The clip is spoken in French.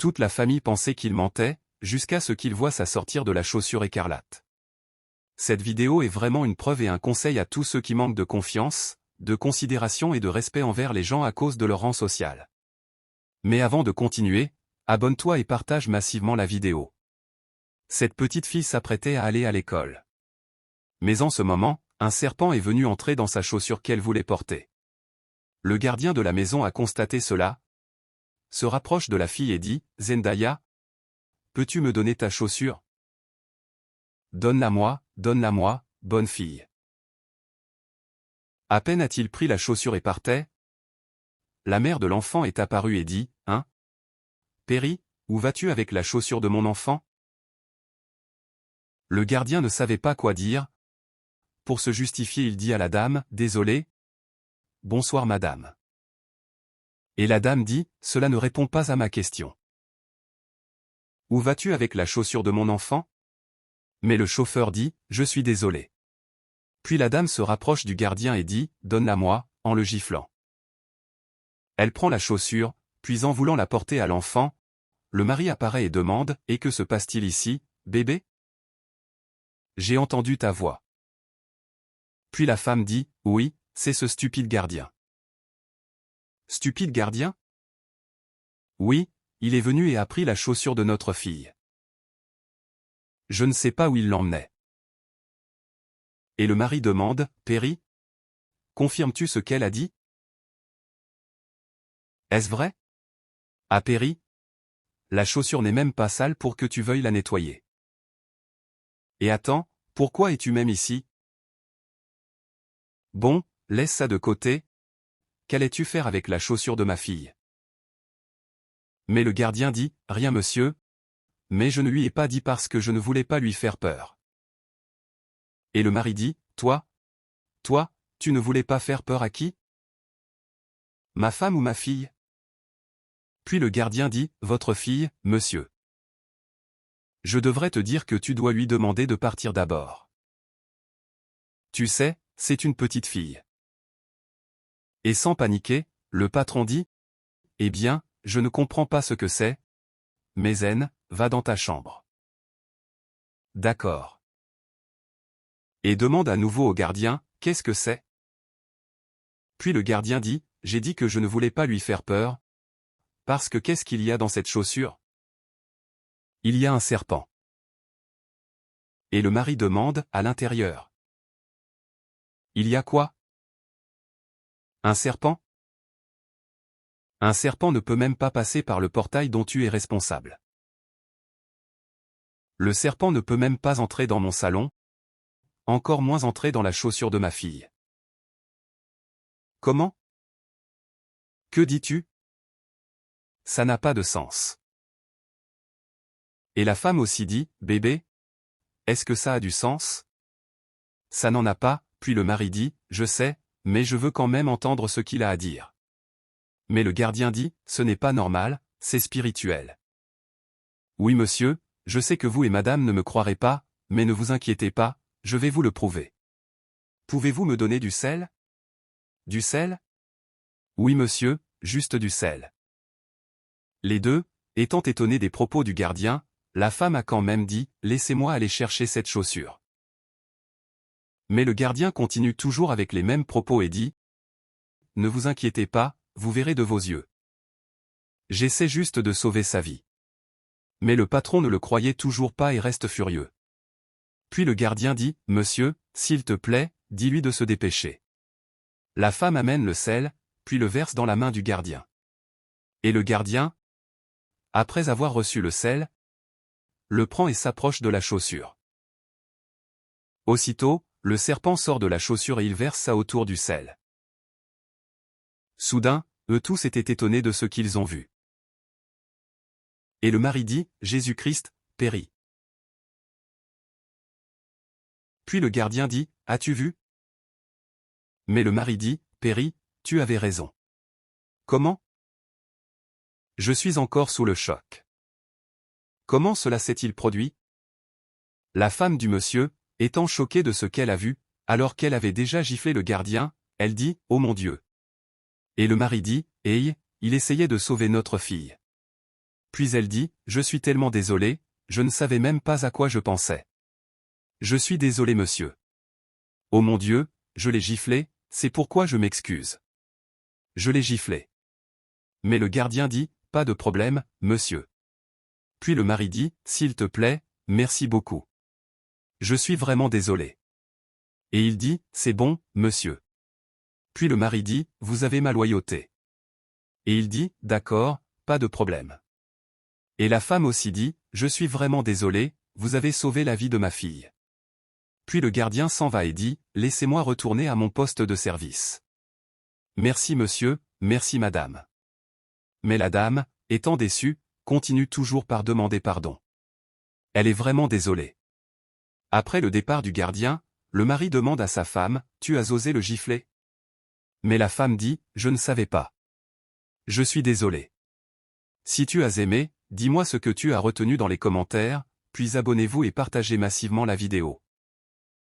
Toute la famille pensait qu'il mentait, jusqu'à ce qu'il voie sa sortir de la chaussure écarlate. Cette vidéo est vraiment une preuve et un conseil à tous ceux qui manquent de confiance, de considération et de respect envers les gens à cause de leur rang social. Mais avant de continuer, abonne-toi et partage massivement la vidéo. Cette petite fille s'apprêtait à aller à l'école. Mais en ce moment, un serpent est venu entrer dans sa chaussure qu'elle voulait porter. Le gardien de la maison a constaté cela, se rapproche de la fille et dit « Zendaya, peux-tu me donner ta chaussure ? Donne-la moi, bonne fille. » À peine a-t-il pris la chaussure et partait, la mère de l'enfant est apparue et dit « Hein ? Perry, où vas-tu avec la chaussure de mon enfant ?» Le gardien ne savait pas quoi dire. Pour se justifier, il dit à la dame « Désolé. Bonsoir madame. » Et la dame dit « Cela ne répond pas à ma question. Où vas-tu avec la chaussure de mon enfant ?» Mais le chauffeur dit « Je suis désolé. » Puis la dame se rapproche du gardien et dit « Donne-la moi », en le giflant. Elle prend la chaussure, puis en voulant la porter à l'enfant, le mari apparaît et demande « Et que se passe-t-il ici, bébé ? J'ai entendu ta voix. » Puis la femme dit « Oui, c'est ce stupide gardien. » Stupide gardien ? Oui, il est venu et a pris la chaussure de notre fille. Je ne sais pas où il l'emmenait. Et le mari demande « Perry, confirmes-tu ce qu'elle a dit ? Est-ce vrai ? Ah Perry, la chaussure n'est même pas sale pour que tu veuilles la nettoyer. Et attends, pourquoi es-tu même ici ? Bon, laisse ça de côté. Qu'allais-tu faire avec la chaussure de ma fille ? Mais le gardien dit « Rien monsieur. Mais je ne lui ai pas dit parce que je ne voulais pas lui faire peur. » Et le mari dit « Toi, tu ne voulais pas faire peur à qui ? Ma femme ou ma fille ? » Puis le gardien dit « Votre fille, monsieur. Je devrais te dire que tu dois lui demander de partir d'abord. Tu sais, c'est une petite fille. » Et sans paniquer, le patron dit « Eh bien, je ne comprends pas ce que c'est. Mais Zen, va dans ta chambre. » D'accord. Et demande à nouveau au gardien « Qu'est-ce que c'est ? » Puis le gardien dit « J'ai dit que je ne voulais pas lui faire peur. Parce que qu'est-ce qu'il y a dans cette chaussure ? Il y a un serpent. » Et le mari demande « À l'intérieur. » Il y a quoi ? Un serpent ? Un serpent ne peut même pas passer par le portail dont tu es responsable. Le serpent ne peut même pas entrer dans mon salon, encore moins entrer dans la chaussure de ma fille. Comment ? Que dis-tu ? Ça n'a pas de sens. Et la femme aussi dit, bébé, est-ce que ça a du sens ? Ça n'en a pas, puis le mari dit, je sais, mais je veux quand même entendre ce qu'il a à dire. Mais le gardien dit, ce n'est pas normal, c'est spirituel. Oui monsieur, je sais que vous et madame ne me croirez pas, mais ne vous inquiétez pas, je vais vous le prouver. Pouvez-vous me donner du sel ? Du sel ? Oui monsieur, juste du sel. Les deux, étant étonnés des propos du gardien, la femme a quand même dit « Laissez-moi aller chercher cette chaussure. » Mais le gardien continue toujours avec les mêmes propos et dit « Ne vous inquiétez pas, vous verrez de vos yeux. J'essaie juste de sauver sa vie. » Mais le patron ne le croyait toujours pas et reste furieux. Puis le gardien dit « Monsieur, s'il te plaît, dis-lui de se dépêcher. » La femme amène le sel, puis le verse dans la main du gardien. Et le gardien, après avoir reçu le sel, le prend et s'approche de la chaussure. Aussitôt, le serpent sort de la chaussure et il verse ça autour du sel. Soudain, eux tous étaient étonnés de ce qu'ils ont vu. Et le mari dit, Jésus-Christ, Perry. Puis le gardien dit, as-tu vu ? Mais le mari dit, Perry, tu avais raison. Comment ? Je suis encore sous le choc. Comment cela s'est-il produit ? La femme du monsieur, étant choquée de ce qu'elle a vu, alors qu'elle avait déjà giflé le gardien, elle dit, oh mon Dieu. Et le mari dit, hey, il essayait de sauver notre fille. Puis elle dit, je suis tellement désolée, je ne savais même pas à quoi je pensais. Je suis désolée monsieur. Oh mon Dieu, je l'ai giflé, c'est pourquoi je m'excuse. Je l'ai giflé. Mais le gardien dit, pas de problème, monsieur. Puis le mari dit, s'il te plaît, merci beaucoup. Je suis vraiment désolé. Et il dit, c'est bon, monsieur. Puis le mari dit, vous avez ma loyauté. Et il dit, d'accord, pas de problème. Et la femme aussi dit, je suis vraiment désolé, vous avez sauvé la vie de ma fille. Puis le gardien s'en va et dit, laissez-moi retourner à mon poste de service. Merci monsieur, merci madame. Mais la dame, étant déçue, continue toujours par demander pardon. Elle est vraiment désolée. Après le départ du gardien, le mari demande à sa femme, tu as osé le gifler? Mais la femme dit, je ne savais pas. Je suis désolée. Si tu as aimé, dis-moi ce que tu as retenu dans les commentaires, puis abonnez-vous et partagez massivement la vidéo.